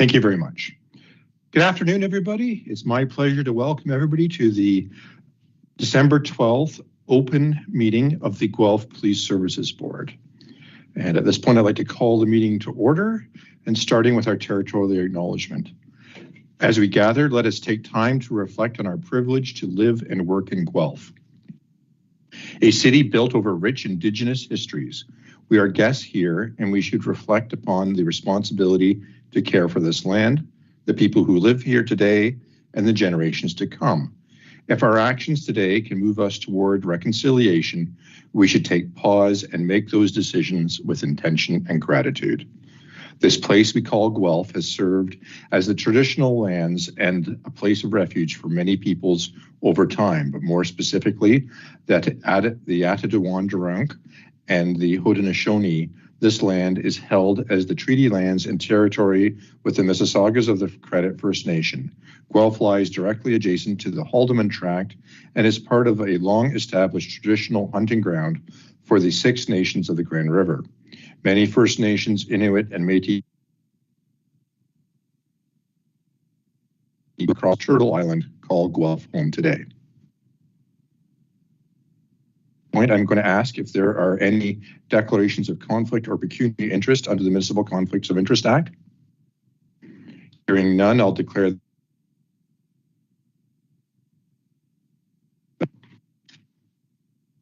Thank you very much. Good afternoon, everybody. It's my pleasure to welcome everybody to the December 12th open meeting of the Guelph Police Services Board. And at this point, I'd like to call the meeting to order, and starting with our territorial acknowledgement. As we gather, let us take time to reflect on our privilege to live and work in Guelph, a city built over rich Indigenous histories. We are guests here, and we should reflect upon the responsibility to care for this land, the people who live here today, and the generations to come. If our actions today can move us toward reconciliation, we should take pause and make those decisions with intention and gratitude. This place we call Guelph has served as the traditional lands and a place of refuge for many peoples over time, but more specifically, the Atadewanderunk and the Haudenosaunee. This land is held as the treaty lands and territory with the Mississaugas of the Credit First Nation. Guelph lies directly adjacent to the Haldimand Tract and is part of a long-established traditional hunting ground for the Six Nations of the Grand River. Many First Nations, Inuit, and Métis across Turtle Island call Guelph home today. I'm going to ask if there are any declarations of conflict or pecuniary interest under the Municipal Conflicts of Interest Act. Hearing none, I'll declare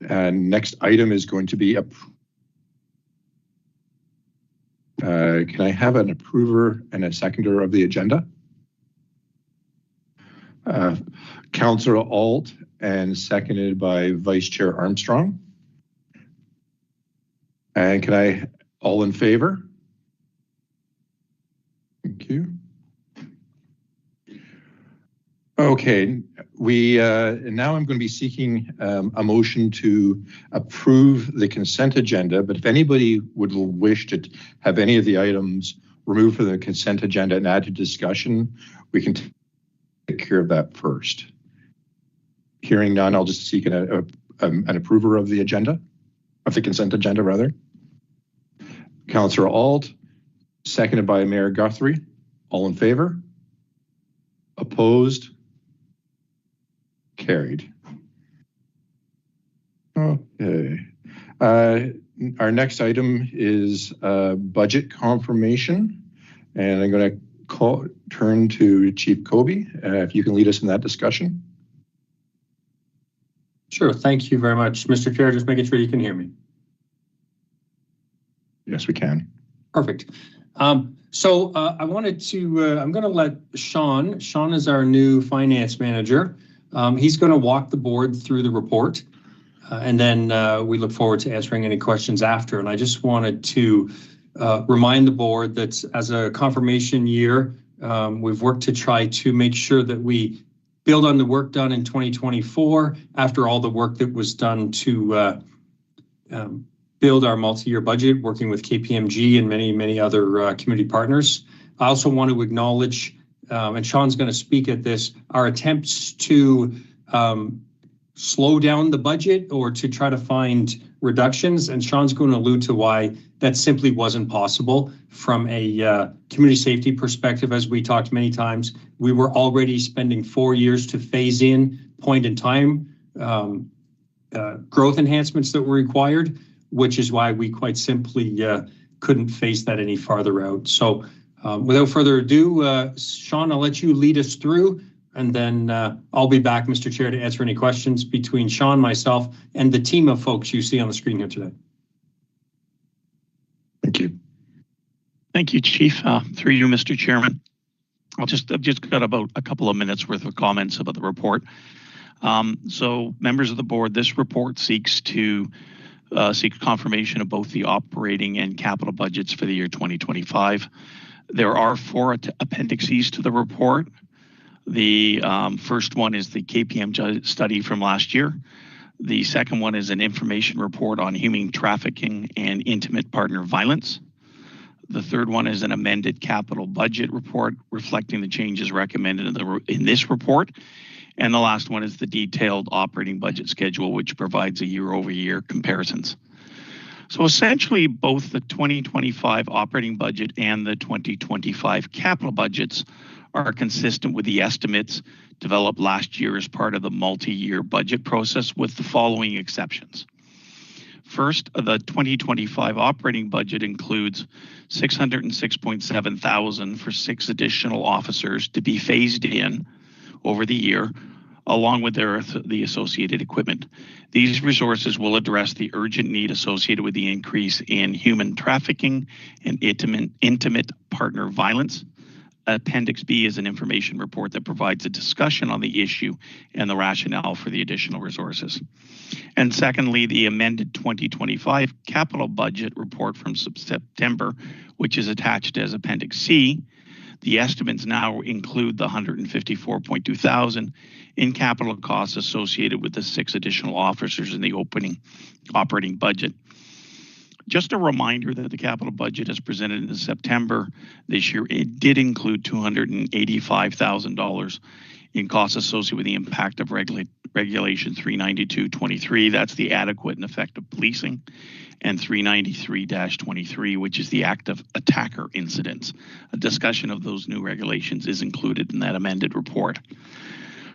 next item is going to be can I have an approver and a seconder of the agenda? Councillor Alt and seconded by Vice Chair Armstrong. And can I, all in favor? Thank you. Okay, now I'm going to be seeking a motion to approve the consent agenda, but if anybody would wish to have any of the items removed from the consent agenda and add to discussion, we can take care of that first. Hearing none, I'll just seek an approver of the agenda, of the consent agenda rather. Councillor Alt, seconded by Mayor Guthrie. All in favor? Opposed? Carried. Okay. Our next item is budget confirmation, and I'm going to turn to Chief Kobe, if you can lead us in that discussion. Sure, thank you very much, Mr. Chair. Just making sure you can hear me. Yes, we can. Perfect. So I wanted to, I'm going to let Sean is our new finance manager. He's going to walk the board through the report, and then we look forward to answering any questions after. And I just wanted to remind the board that as a confirmation year, we've worked to try to make sure that we build on the work done in 2024 after all the work that was done to build our multi-year budget, working with KPMG and many other community partners. I also want to acknowledge, and Sean's going to speak at this, our attempts to slow down the budget or to try to find reductions, and Sean's going to allude to why that simply wasn't possible from a community safety perspective. As we talked many times, we were already spending 4 years to phase in point in time growth enhancements that were required, which is why we quite simply couldn't face that any farther out. So without further ado, Sean, I'll let you lead us through, and then I'll be back, Mr. Chair, to answer any questions between Sean, myself, and the team of folks you see on the screen here today. Thank you. Thank you, Chief. Through you, Mr. Chairman. I've just got about a couple of minutes worth of comments about the report. So members of the board, this report seeks confirmation of both the operating and capital budgets for the year 2025. There are 4 appendices to the report. The first one is the KPM study from last year. The second one is an information report on human trafficking and intimate partner violence. The third one is an amended capital budget report reflecting the changes recommended in this report. And the last one is the detailed operating budget schedule, which provides a year-over-year comparisons. So essentially, both the 2025 operating budget and the 2025 capital budgets are consistent with the estimates developed last year as part of the multi-year budget process, with the following exceptions. First, the 2025 operating budget includes $606.7 thousand for 6 additional officers to be phased in over the year, along with the associated equipment. These resources will address the urgent need associated with the increase in human trafficking and intimate partner violence. Appendix B is an information report that provides a discussion on the issue and the rationale for the additional resources. And secondly, the amended 2025 capital budget report from September, which is attached as Appendix C. The estimates now include the $154.2 thousand in capital costs associated with the 6 additional officers in the operating budget. Just a reminder that the capital budget as presented in September this year, it did include $285,000 in costs associated with the impact of Regulation 392-23. That's the adequate and effective policing, and 393-23, which is the active attacker incidents. A discussion of those new regulations is included in that amended report.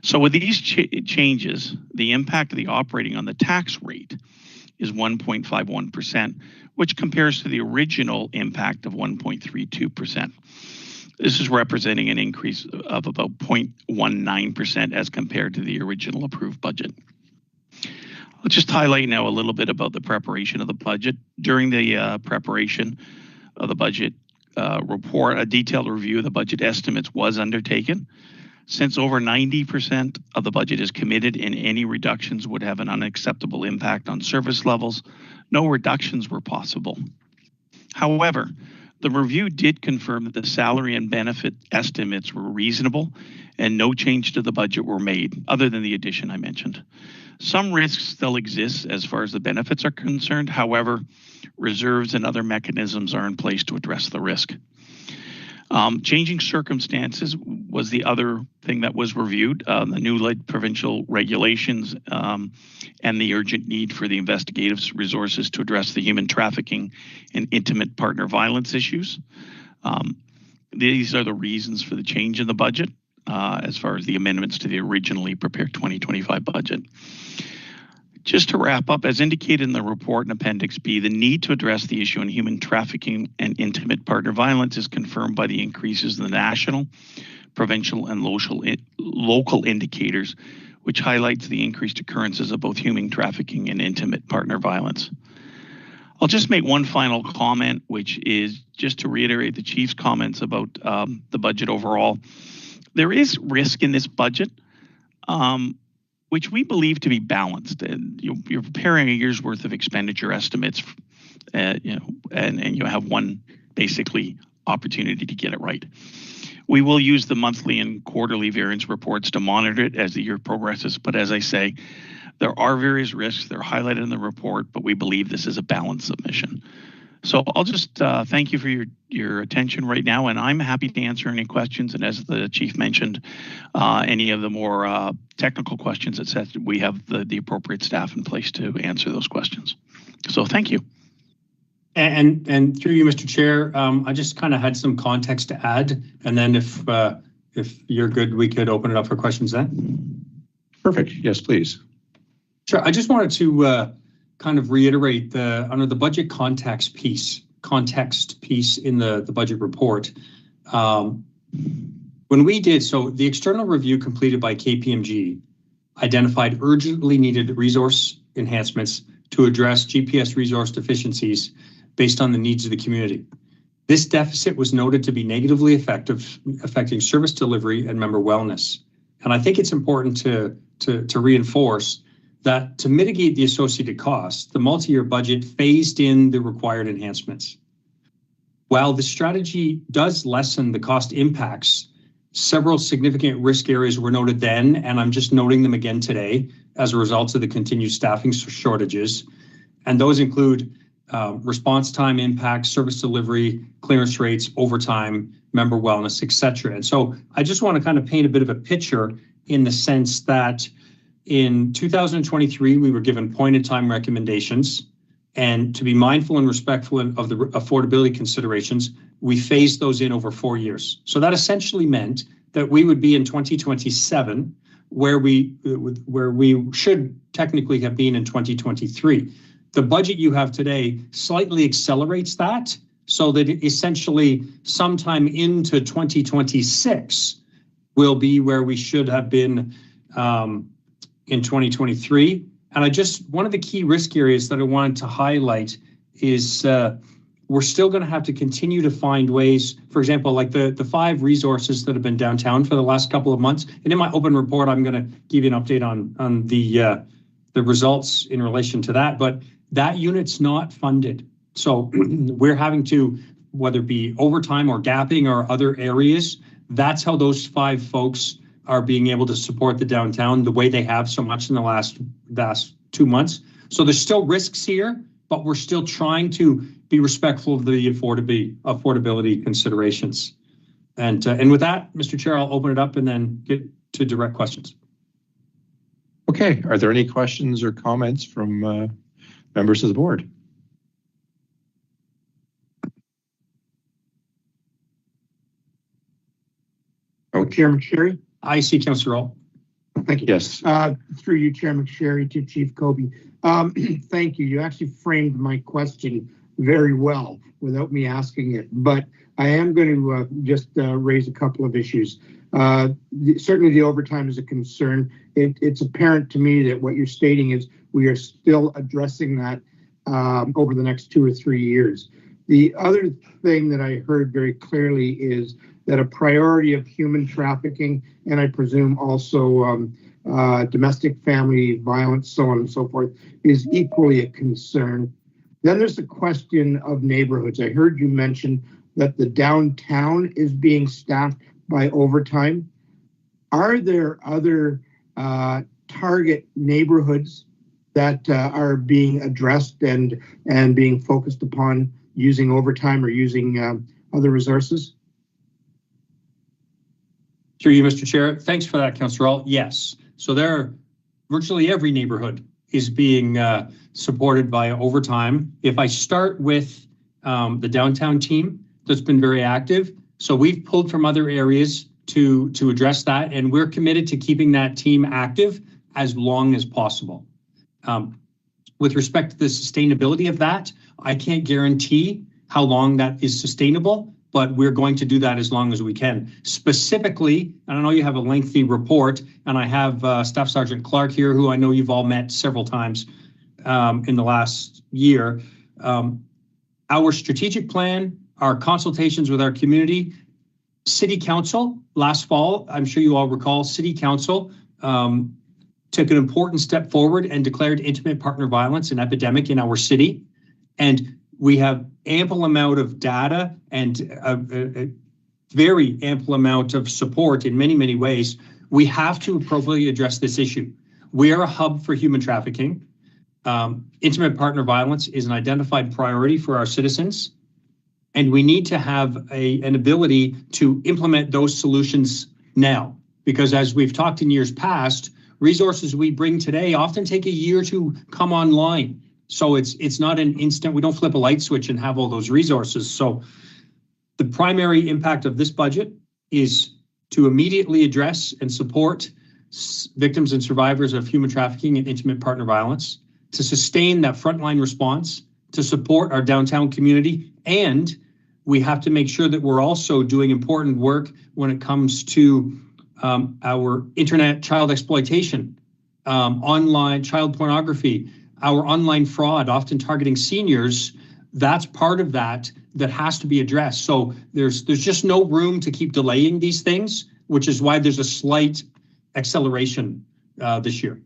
So with these changes, the impact of the operating on the tax rate is 1.51%, which compares to the original impact of 1.32%. This is representing an increase of about 0.19% as compared to the original approved budget. I'll just highlight now a little bit about the preparation of the budget. During the preparation of the budget report, a detailed review of the budget estimates was undertaken. Since over 90% of the budget is committed and any reductions would have an unacceptable impact on service levels, no reductions were possible. However, the review did confirm that the salary and benefit estimates were reasonable and no change to the budget were made, other than the addition I mentioned. Some risks still exist as far as the benefits are concerned. However, reserves and other mechanisms are in place to address the risk. Changing circumstances was the other thing that was reviewed, the new provincial regulations and the urgent need for the investigative resources to address the human trafficking and intimate partner violence issues. These are the reasons for the change in the budget as far as the amendments to the originally prepared 2025 budget. Just to wrap up, as indicated in the report in Appendix B, the need to address the issue in human trafficking and intimate partner violence is confirmed by the increases in the national, provincial, and local indicators, which highlights the increased occurrences of both human trafficking and intimate partner violence. I'll just make one final comment, which is just to reiterate the Chief's comments about the budget overall. There is risk in this budget, which we believe to be balanced. And you're preparing a year's worth of expenditure estimates, and you have one basically opportunity to get it right. We will use the monthly and quarterly variance reports to monitor it as the year progresses. But as I say, there are various risks. They're highlighted in the report, but we believe this is a balanced submission. So I'll just thank you for your attention right now, and I'm happy to answer any questions. And as the Chief mentioned, any of the more technical questions, etc., we have the appropriate staff in place to answer those questions. So thank you. And through you, Mr. Chair, I just kind of had some context to add, and then if you're good, we could open it up for questions then. Perfect. Yes, please. Sure. I just wanted to kind of reiterate under the budget context piece in the budget report. When we did, so the external review completed by KPMG identified urgently needed resource enhancements to address GPS resource deficiencies based on the needs of the community. This deficit was noted to be negatively affecting service delivery and member wellness. And I think it's important to reinforce that to mitigate the associated costs, the multi-year budget phased in the required enhancements. While the strategy does lessen the cost impacts, several significant risk areas were noted then, and I'm just noting them again today as a result of the continued staffing shortages. And those include response time impacts, service delivery, clearance rates, overtime, member wellness, etc. And so I just want to kind of paint a bit of a picture in the sense that in 2023, we were given point-in-time recommendations, And to be mindful and respectful of the affordability considerations, we phased those in over 4 years. So that essentially meant that we would be in 2027 where we should technically have been in 2023. The budget you have today slightly accelerates that, so that essentially sometime into 2026 will be where we should have been in 2023. And one of the key risk areas that I wanted to highlight is we're still going to have to continue to find ways, for example, like the 5 resources that have been downtown for the last couple of months. And in my open report, I'm going to give you an update on the results in relation to that. But that unit's not funded. So we're having to, whether it be overtime or gapping or other areas, that's how those 5 folks are being able to support the downtown the way they have so much in the last 2 months. So there's still risks here, but we're still trying to be respectful of the affordability considerations. And with that, Mr. Chair, I'll open it up and then get to direct questions. Okay, are there any questions or comments from members of the board? Chairman Sherry? I see, Councillor Roll. Thank you. Yes. Through you, Chairman Sherry, to Chief Kobe. Thank you. You actually framed my question very well without me asking it, but I am going to just raise a couple of issues. Certainly the overtime is a concern. It's apparent to me that what you're stating is we are still addressing that over the next 2 or 3 years. The other thing that I heard very clearly is that a priority of human trafficking, and I presume also domestic family violence, so on and so forth, is equally a concern. Then there's the question of neighborhoods. I heard you mention that the downtown is being staffed by overtime. Are there other target neighborhoods that are being addressed and being focused upon using overtime or using other resources? Through you, Mr. Chair. Thanks for that, Councillor Roll. Yes. So virtually every neighborhood is being supported by overtime. If I start with the downtown team that's been very active, so we've pulled from other areas to address that, and we're committed to keeping that team active as long as possible. With respect to the sustainability of that, I can't guarantee how long that is sustainable, but we're going to do that as long as we can. Specifically, and I know you have a lengthy report, and I have Staff Sergeant Clark here, who I know you've all met several times in the last year. Our strategic plan, our consultations with our community, City Council last fall, I'm sure you all recall, City Council took an important step forward and declared intimate partner violence an epidemic in our city. And we have ample amount of data and a very ample amount of support in many, many ways. We have to appropriately address this issue. We are a hub for human trafficking. Intimate partner violence is an identified priority for our citizens, and we need to have an ability to implement those solutions now. Because as we've talked in years past, resources we bring today often take a year to come online. So it's not an instant, we don't flip a light switch and have all those resources. So the primary impact of this budget is to immediately address and support victims and survivors of human trafficking and intimate partner violence, to sustain that frontline response, to support our downtown community, and we have to make sure that we're also doing important work when it comes to our internet child exploitation, online child pornography, our online fraud, often targeting seniors. That's part of that has to be addressed. So there's just no room to keep delaying these things, which is why there's a slight acceleration this year.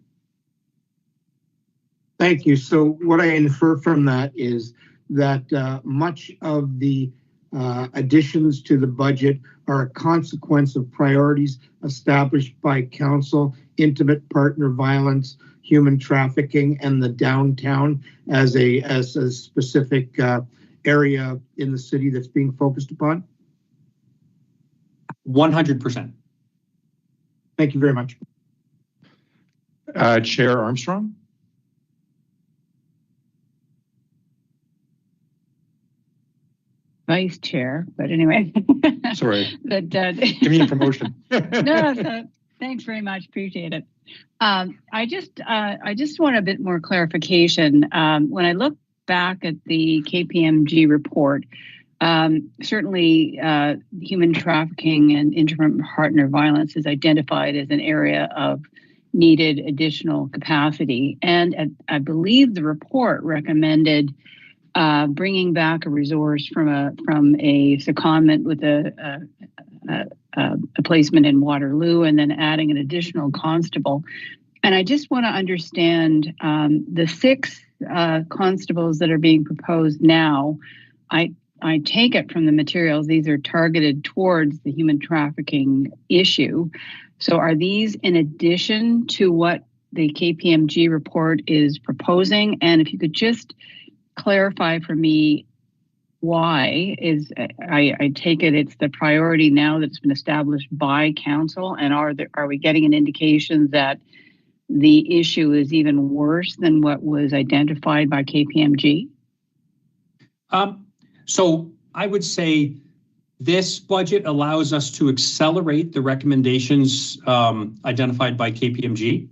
Thank you. So what I infer from that is that much of the additions to the budget are a consequence of priorities established by council, intimate partner violence, human trafficking, and the downtown as a specific area in the city that's being focused upon? 100%. Thank you very much. Chair Armstrong? vice chair, but anyway. Sorry. But, Give me a promotion. no, so thanks very much. Appreciate it. I just want a bit more clarification. When I look back at the KPMG report, certainly human trafficking and intimate partner violence is identified as an area of needed additional capacity. And I believe the report recommended bringing back a resource from a secondment with a placement in Waterloo, and then adding an additional constable. And I just want to understand the 6 constables that are being proposed now. I take it from the materials, these are targeted towards the human trafficking issue. So are these in addition to what the KPMG report is proposing? And if you could just clarify for me why is, I take it's the priority now that's been established by council, and are we getting an indication that the issue is even worse than what was identified by KPMG? So I would say this budget allows us to accelerate the recommendations identified by KPMG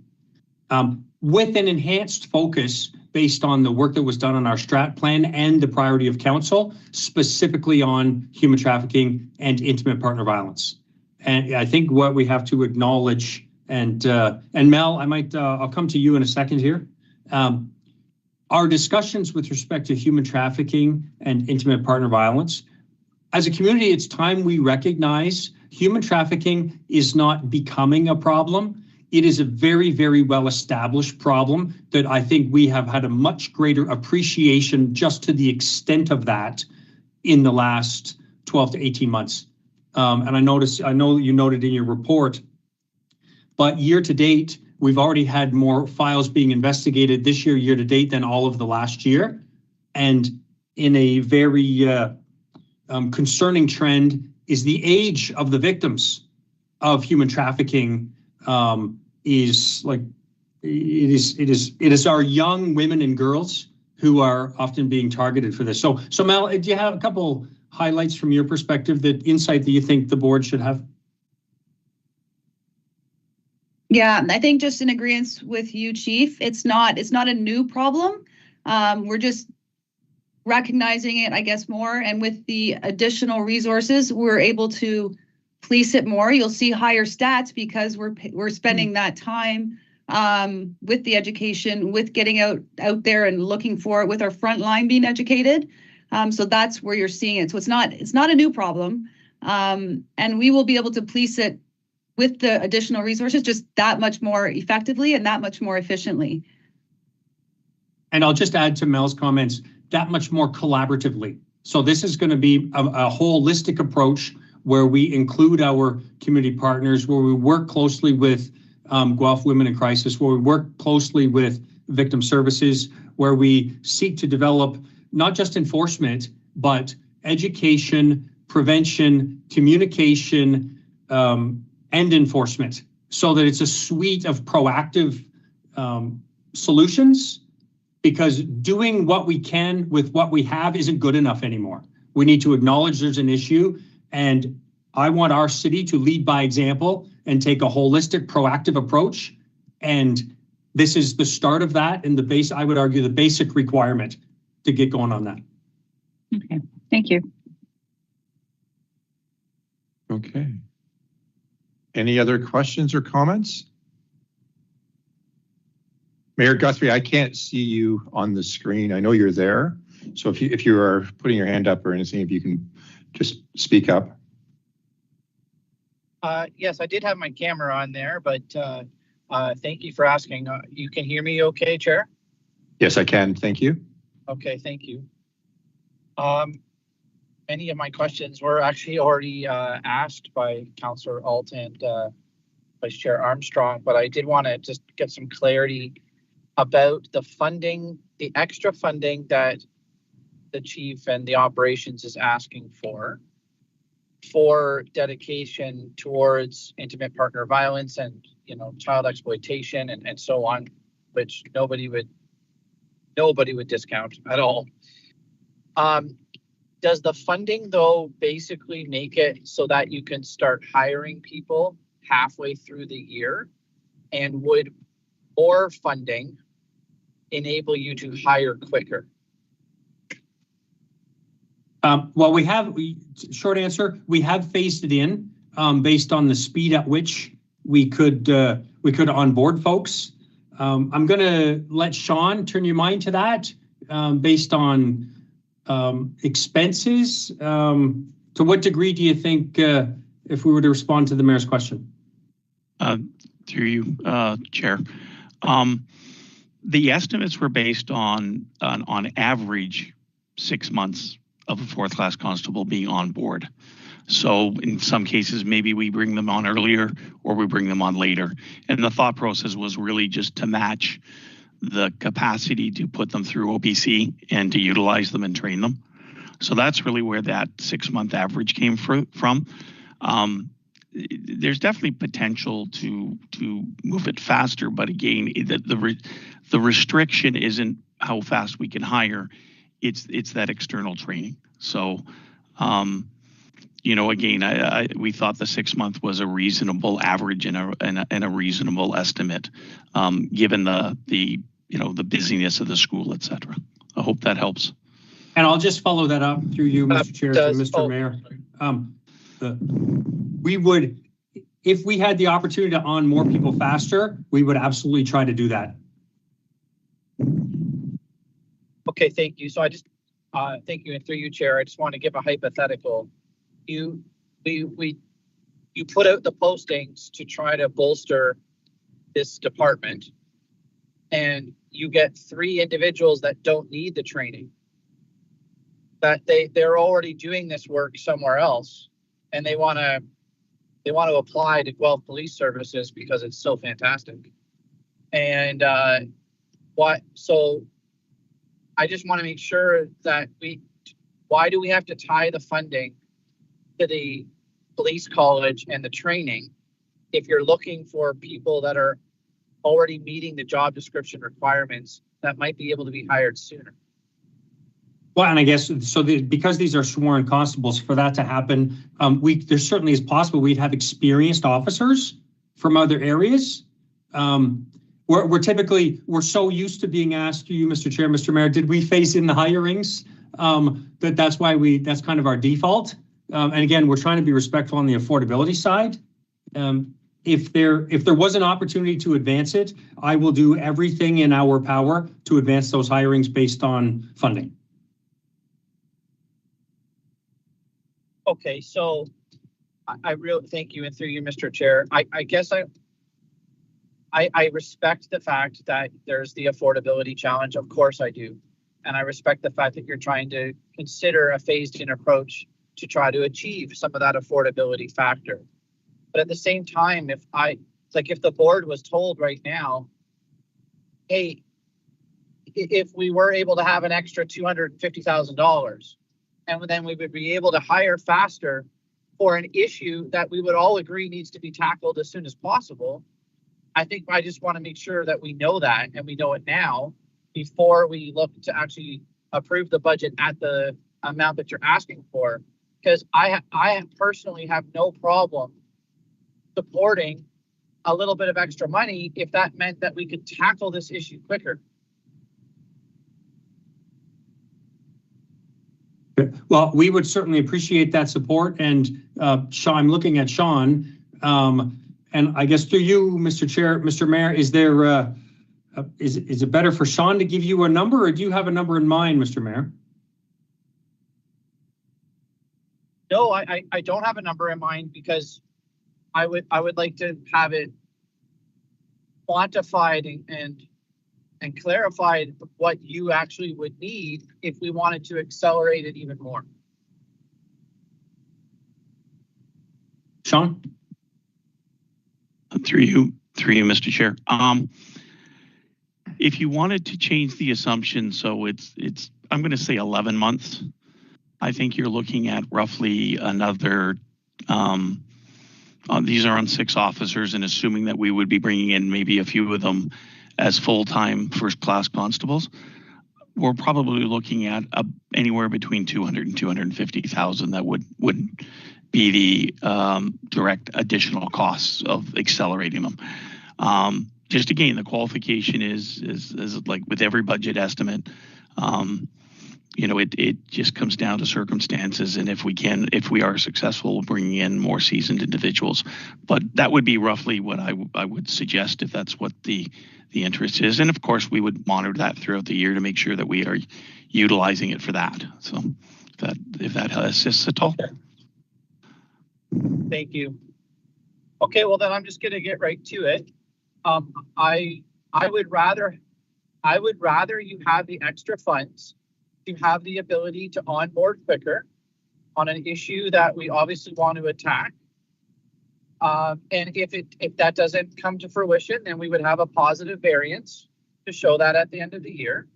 with an enhanced focus based on the work that was done on our strat plan and the priority of council, specifically on human trafficking and intimate partner violence. And I think what we have to acknowledge, and Mel, I'll come to you in a second here. Our discussions with respect to human trafficking and intimate partner violence, as a community, it's time we recognize human trafficking is not becoming a problem. It is a very, very well-established problem that I think we have had a much greater appreciation just to the extent of that in the last 12 to 18 months. And I know you noted in your report, but year to date, we've already had more files being investigated this year to date, than all of the last year. And in a very concerning trend is the age of the victims of human trafficking. Is like it is our young women and girls who are often being targeted for this. So Mel, do you have a couple highlights from your perspective, that insight that you think the board should have? Yeah, I think just in agreement with you, Chief, it's not a new problem. We're just recognizing it, I guess, more. And with the additional resources, we're able to police it more. You'll see higher stats because we're spending that time with the education, with getting out there and looking for it, with our front line being educated. So that's where you're seeing it. So it's not a new problem, and we will be able to police it with the additional resources just that much more effectively and that much more efficiently. And I'll just add to Mel's comments, that much more collaboratively. So this is going to be a holistic approach where we include our community partners, where we work closely with Guelph Women in Crisis, where we work closely with victim services, where we seek to develop not just enforcement, but education, prevention, communication, and enforcement, so that it's a suite of proactive solutions, because doing what we can with what we have isn't good enough anymore. We need to acknowledge there's an issue, and I want our city to lead by example and take a holistic, proactive approach. And this is the start of that, and I would argue, the basic requirement to get going on that. Okay, thank you. Okay. Any other questions or comments? Mayor Guthrie, I can't see you on the screen. I know you're there. So if you are putting your hand up or anything, if you can just speak up. Yes, I did have my camera on there, but thank you for asking. You can hear me okay, Chair? Yes, I can. Thank you. Okay, thank you. Many of my questions were actually already asked by Councillor Alt and Vice Chair Armstrong, but I did want to just get some clarity about the funding, the extra funding that the chief and the operations is asking for dedication towards intimate partner violence and, child exploitation and so on, which nobody would discount at all. Does the funding, though, basically make it so that you can start hiring people halfway through the year? And would more funding enable you to hire quicker? Well, short answer, we have phased it in based on the speed at which we could onboard folks. I'm going to let Sean turn your mind to that based on expenses. To what degree do you think, if we were to respond to the mayor's question? Through you, Chair. The estimates were based on average 6 months of a fourth class constable being on board. So in some cases, maybe we bring them on earlier or we bring them on later. And the thought process was really just to match the capacity to put them through OPC and to utilize them and train them. So that's really where that 6 month average came from. There's definitely potential to move it faster, but again, the restriction isn't how fast we can hire. It's that external training. So, again, we thought the 6 month was a reasonable average and a reasonable estimate, given the busyness of the school, et cetera. I hope that helps. And I'll just follow that up through you, Mr. Chair, to Mr. Mayor. We would, if we had the opportunity to on more people faster, we would absolutely try to do that. Okay, thank you. So I just thank you, and through you, Chair, I just want to give a hypothetical. You put out the postings to try to bolster this department, and you get 3 individuals that don't need the training. That they're already doing this work somewhere else, and they want to apply to Guelph Police Services because it's so fantastic. And so I just want to make sure that why do we have to tie the funding to the police college and the training if you're looking for people that are already meeting the job description requirements that might be able to be hired sooner? Well, and I guess so because these are sworn constables, for that to happen, there certainly is possible we'd have experienced officers from other areas. We're so used to being asked to you, Mr. Chair, Mr. Mayor, did we phase in the hirings? That's kind of our default. And again, we're trying to be respectful on the affordability side. If there was an opportunity to advance it, I will do everything in our power to advance those hirings based on funding. Okay, so I really thank you, and through you, Mr. Chair. I guess I respect the fact that there's the affordability challenge. Of course I do. And I respect the fact that you're trying to consider a phased-in approach to try to achieve some of that affordability factor. But at the same time, if the board was told right now, hey, if we were able to have an extra $250,000, and then we would be able to hire faster for an issue that we would all agree needs to be tackled as soon as possible. I think I just want to make sure that we know that, and we know it now before we look to actually approve the budget at the amount that you're asking for. Because I personally have no problem supporting a little bit of extra money if that meant that we could tackle this issue quicker. Well, we would certainly appreciate that support. And Sean, I'm looking at Sean, and I guess through you, Mr. Chair, Mr. Mayor, is it better for Sean to give you a number, or do you have a number in mind, Mr. Mayor? No, I don't have a number in mind, because I would like to have it quantified and clarified what you actually would need if we wanted to accelerate it even more. Sean? Through you, Mr. Chair. If you wanted to change the assumption, so it's I'm going to say 11 months. I think you're looking at roughly another. These are on 6 officers, and assuming that we would be bringing in maybe a few of them as full-time first-class constables, we're probably looking at anywhere between 200 and 250,000 that would be the direct additional costs of accelerating them. Just again, the qualification is like with every budget estimate, it just comes down to circumstances, and if we are successful bringing in more seasoned individuals. But that would be roughly what I would suggest if that's what the interest is. And of course, we would monitor that throughout the year to make sure that we are utilizing it for that. So if that assists at all. Thank you. Okay, well then I'm just going to get right to it. I would rather you have the extra funds to have the ability to onboard quicker on an issue that we obviously want to attack. And if that doesn't come to fruition, then we would have a positive variance to show that at the end of the year.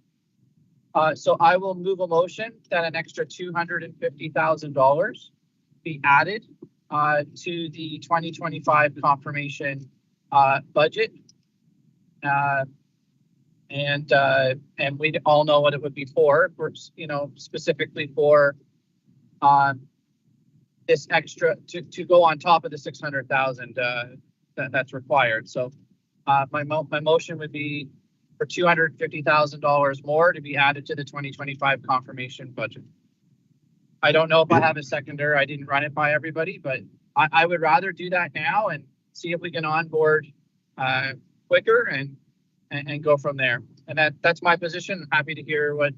So I will move a motion that an extra $250,000 be added to the 2025 confirmation budget. And we all know what it would be for, specifically for this extra to go on top of the 600,000 that's required. So my motion would be for $250,000 more to be added to the 2025 confirmation budget. I don't know if I have a seconder. I didn't run it by everybody, but I would rather do that now and see if we can onboard quicker and go from there. And that's my position. I'm happy to hear what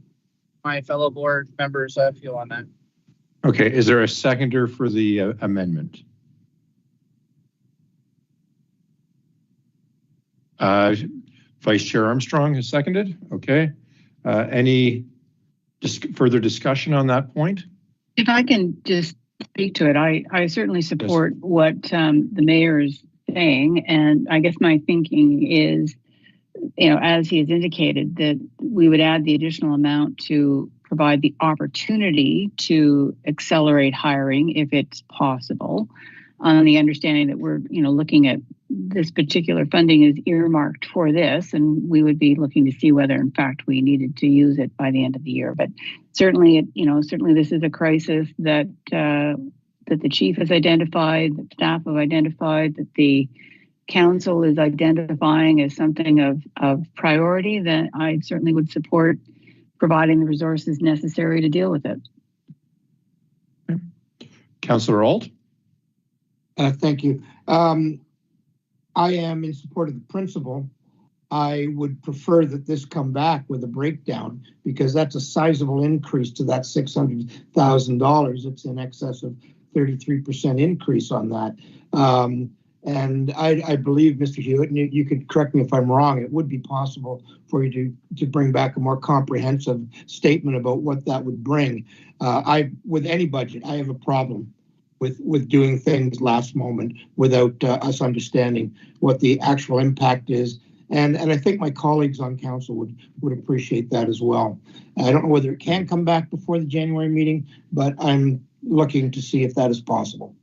my fellow board members feel on that. Okay, is there a seconder for the amendment? Vice Chair Armstrong has seconded. Okay. Any further discussion on that point? If I can just speak to it, I certainly support what the mayor is saying. And I guess my thinking is, as he has indicated, that we would add the additional amount to provide the opportunity to accelerate hiring if it's possible, on the understanding that we're, looking at this particular funding is earmarked for this, and we would be looking to see whether, in fact, we needed to use it by the end of the year. But certainly, certainly this is a crisis that that the chief has identified, that staff have identified, that the council is identifying as something of priority. That I certainly would support providing the resources necessary to deal with it. Okay. Councillor Ault. Thank you. I am in support of the principle. I would prefer that this come back with a breakdown, because that's a sizable increase to that $600,000. It's in excess of 33% increase on that. And I believe, Mr. Hewitt, and you could correct me if I'm wrong, it would be possible for you to bring back a more comprehensive statement about what that would bring. With any budget, I have a problem with doing things last moment without us understanding what the actual impact is. And I think my colleagues on council would appreciate that as well. I don't know whether it can come back before the January meeting, but I'm looking to see if that is possible.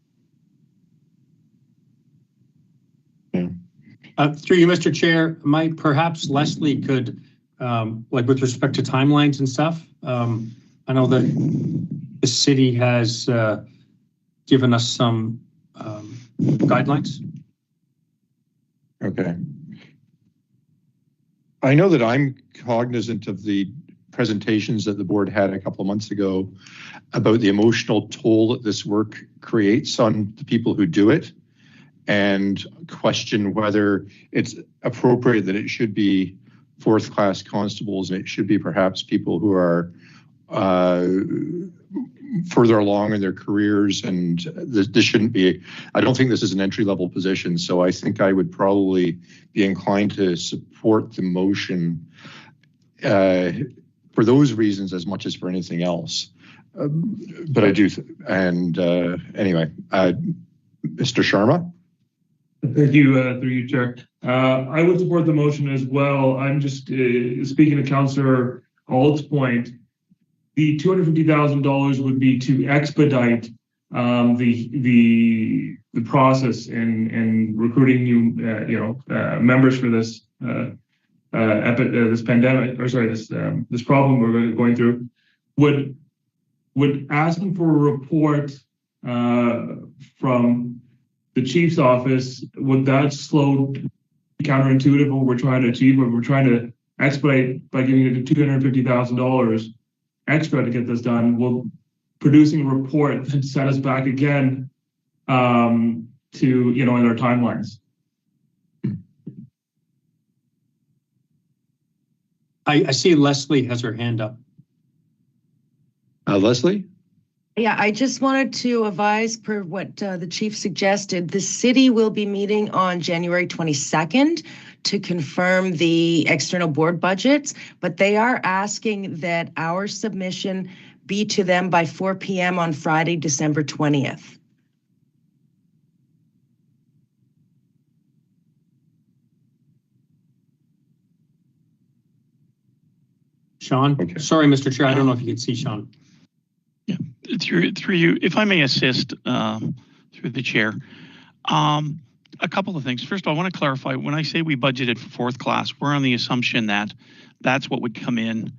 Through you, Mr. Chair, perhaps Leslie could, like with respect to timelines and stuff, I know that the city has given us some guidelines. Okay. I know that I'm cognizant of the presentations that the board had a couple of months ago about the emotional toll that this work creates on the people who do it, and question whether it's appropriate that it should be fourth-class constables and it should be perhaps people who are further along in their careers, and this shouldn't be, I don't think this is an entry-level position, so I think I would probably be inclined to support the motion for those reasons as much as for anything else. But I do, anyway, Mr. Sharma? Thank you, through you, Chair. I would support the motion as well. I'm just speaking to Councillor Ault's point. The $250,000 would be to expedite the process and recruiting new members for this this pandemic, or sorry, this problem we're going through, would asking for a report from the chief's office, would that slow counterintuitive what we're trying to achieve? What we're trying to expedite by giving it $250,000 extra to get this done? Will producing a report then set us back again to, in our timelines? I see Leslie has her hand up. Leslie? Yeah, I just wanted to advise, per what the chief suggested, the city will be meeting on January 22nd to confirm the external board budgets, but they are asking that our submission be to them by 4 p.m. on Friday, December 20th. Sean? Okay. Sorry, Mr. Chair, I don't know if you can see Sean. Yeah, through you, if I may assist through the chair. A couple of things. First of all, I want to clarify, when I say we budgeted for fourth class, we're on the assumption that that's what would come in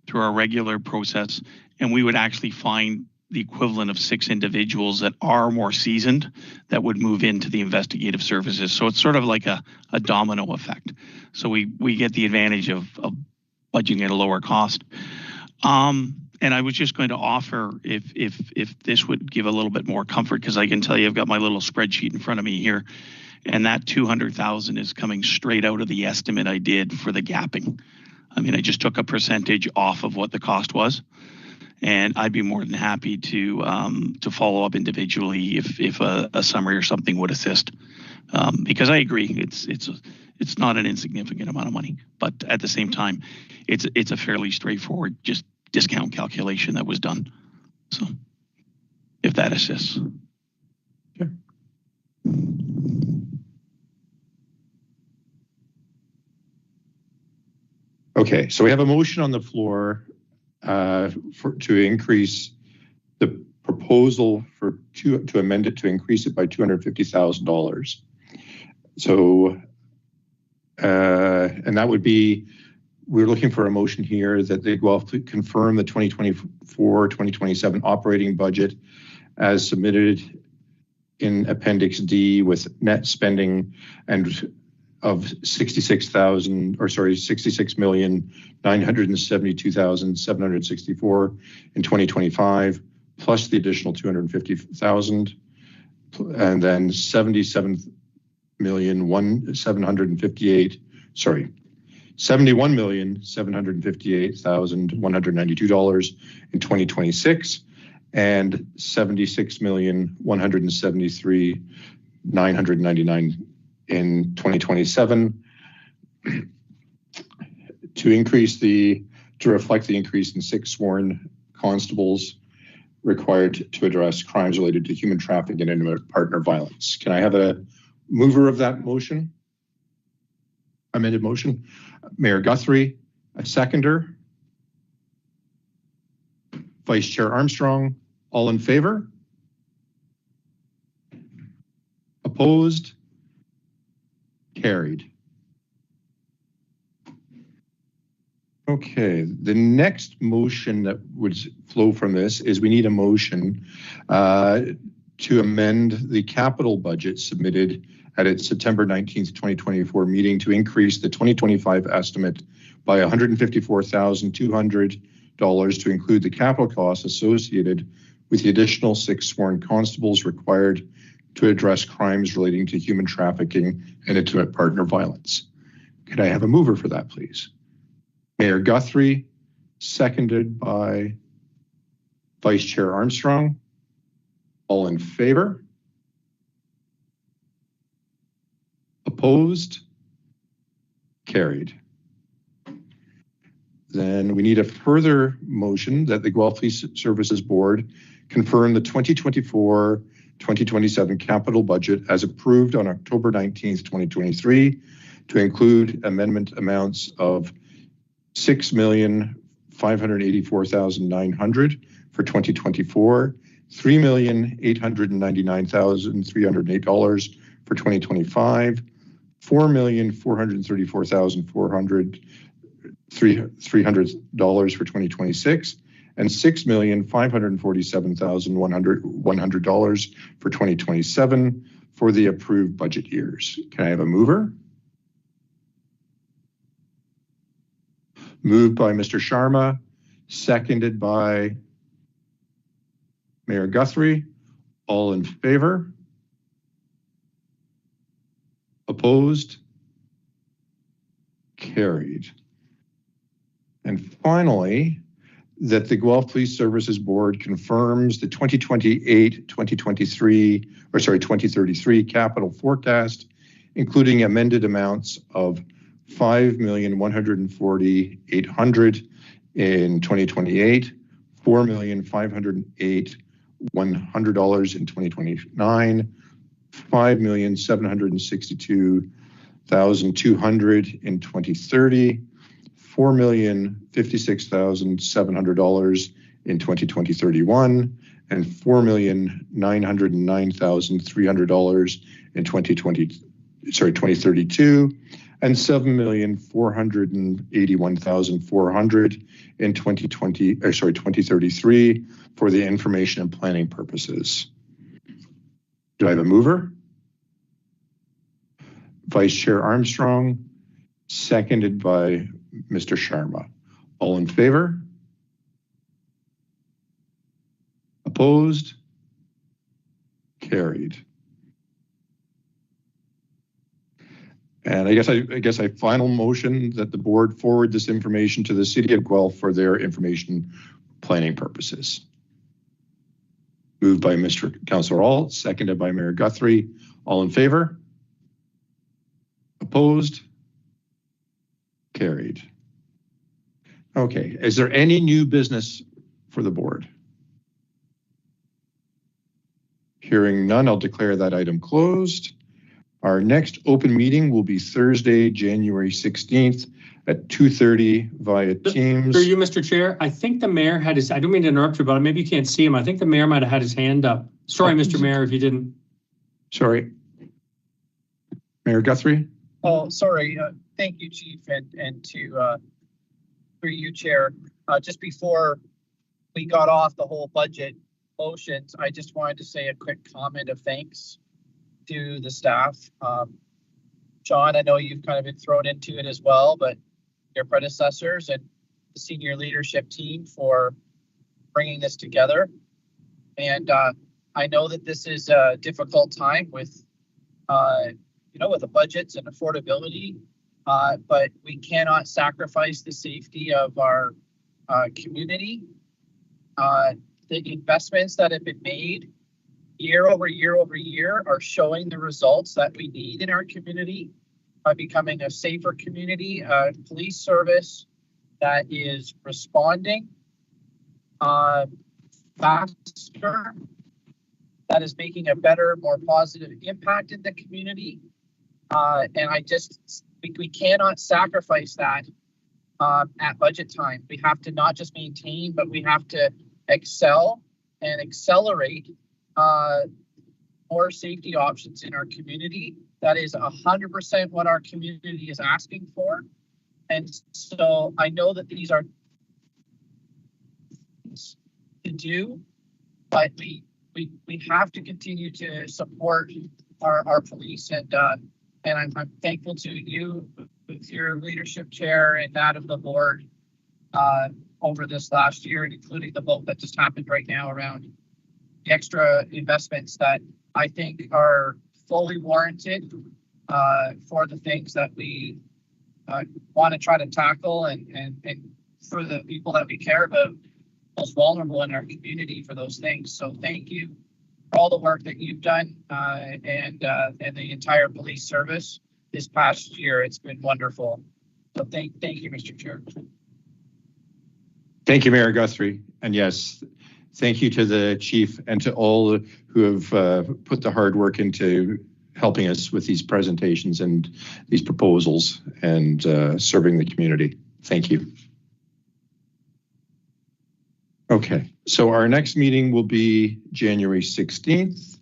through our regular process, and we would actually find the equivalent of 6 individuals that are more seasoned that would move into the investigative services. So it's sort of like a domino effect. So we get the advantage of budgeting at a lower cost. And I was just going to offer if this would give a little bit more comfort, because I can tell you I've got my little spreadsheet in front of me here, and that 200,000 is coming straight out of the estimate I did for the gapping. I mean, I just took a percentage off of what the cost was, and I'd be more than happy to follow up individually if a summary or something would assist, because I agree it's not an insignificant amount of money, but at the same time, it's a fairly straightforward just discount calculation that was done. So if that assists. Sure. Okay, so we have a motion on the floor to increase the proposal to amend it to increase it by $250,000. So, and that would be, we're looking for a motion here that the Guelph confirm the 2024-2027 operating budget as submitted in Appendix D with net spending of $66,972,764 in 2025, plus the additional 250,000, and then $71,758,192 in 2026, and $76,173,999 in 2027, to reflect the increase in 6 sworn constables required to address crimes related to human trafficking and intimate partner violence. Can I have a mover of that motion? Amended motion? Mayor Guthrie, a seconder. Vice Chair Armstrong, all in favor? Opposed? Carried. Okay, the next motion that would flow from this is we need a motion to amend the capital budget submitted at its September 19th, 2024 meeting to increase the 2025 estimate by $154,200 to include the capital costs associated with the additional 6 sworn constables required to address crimes relating to human trafficking and intimate partner violence. Could I have a mover for that, please? Mayor Guthrie, seconded by Vice Chair Armstrong. All in favor? Opposed? Carried. Then we need a further motion that the Guelph Police Services Board confirm the 2024-2027 capital budget as approved on October 19th, 2023, to include amendment amounts of $6,584,900 for 2024, $3,899,308 for 2025, $4,434,300 for 2026, and $6,547,100 for 2027 for the approved budget years. Can I have a mover? Moved by Mr. Sharma, seconded by Mayor Guthrie. All in favor? Opposed? Carried. And finally, that the Guelph Police Services Board confirms the 2033 capital forecast, including amended amounts of $5,140,800 in 2028, $4,508,100 in 2029, $5,762,200 in 2030, $4,056,700 in 2031, and $4,909,300 in 2032, and $7,481,400 in 2033 for the information and planning purposes. Do I have a mover? Vice Chair Armstrong, seconded by Mr. Sharma. All in favor? Opposed? Carried. And I guess I final motion that the board forward this information to the City of Guelph for their information planning purposes. Moved by Mr. Councillor Alt, seconded by Mayor Guthrie. All in favor? Opposed? Carried. Okay, is there any new business for the board? Hearing none, I'll declare that item closed. Our next open meeting will be Thursday, January 16th at 2:30 via Teams. Through you, Mr. Chair, I think the mayor had his, I don't mean to interrupt you, but maybe you can't see him. I think the mayor might have had his hand up. Sorry, Mr. Mayor, if you didn't. Sorry. Mayor Guthrie? Oh, sorry. Thank you, Chief, and to through you, Chair. Just before we got off the whole budget motions, I just wanted to say a quick comment of thanks to the staff. John, I know you've kind of been thrown into it as well, but your predecessors and the senior leadership team for bringing this together. And I know that this is a difficult time with, with the budgets and affordability, but we cannot sacrifice the safety of our community. The investments that have been made year over year over year are showing the results that we need in our community by becoming a safer community, a police service that is responding faster, that is making a better, more positive impact in the community. And we cannot sacrifice that at budget time. We have to not just maintain, but we have to excel and accelerate more safety options in our community. That is 100% what our community is asking for. And so I know that these are things to do, but we have to continue to support our police, and I'm thankful to you with your leadership, Chair, and that of the board over this last year, including the vote that just happened right now around the extra investments that I think are fully warranted for the things that we want to try to tackle and for the people that we care about, most vulnerable in our community, for those things. So thank you for all the work that you've done and the entire police service this past year. It's been wonderful. So thank you, Mr. Chair. Thank you, Mayor Guthrie. And yes, thank you to the chief and to all who have put the hard work into helping us with these presentations and these proposals and serving the community. Thank you. Okay, so our next meeting will be January 16th.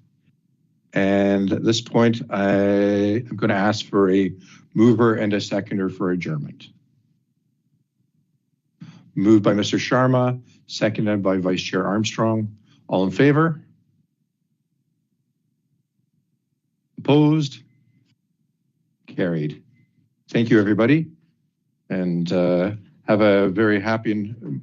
And at this point, I am going to ask for a mover and a seconder for adjournment. Moved by Mr. Sharma, seconded by Vice Chair Armstrong. All in favor? Opposed? Carried. Thank you, everybody. And have a very happy and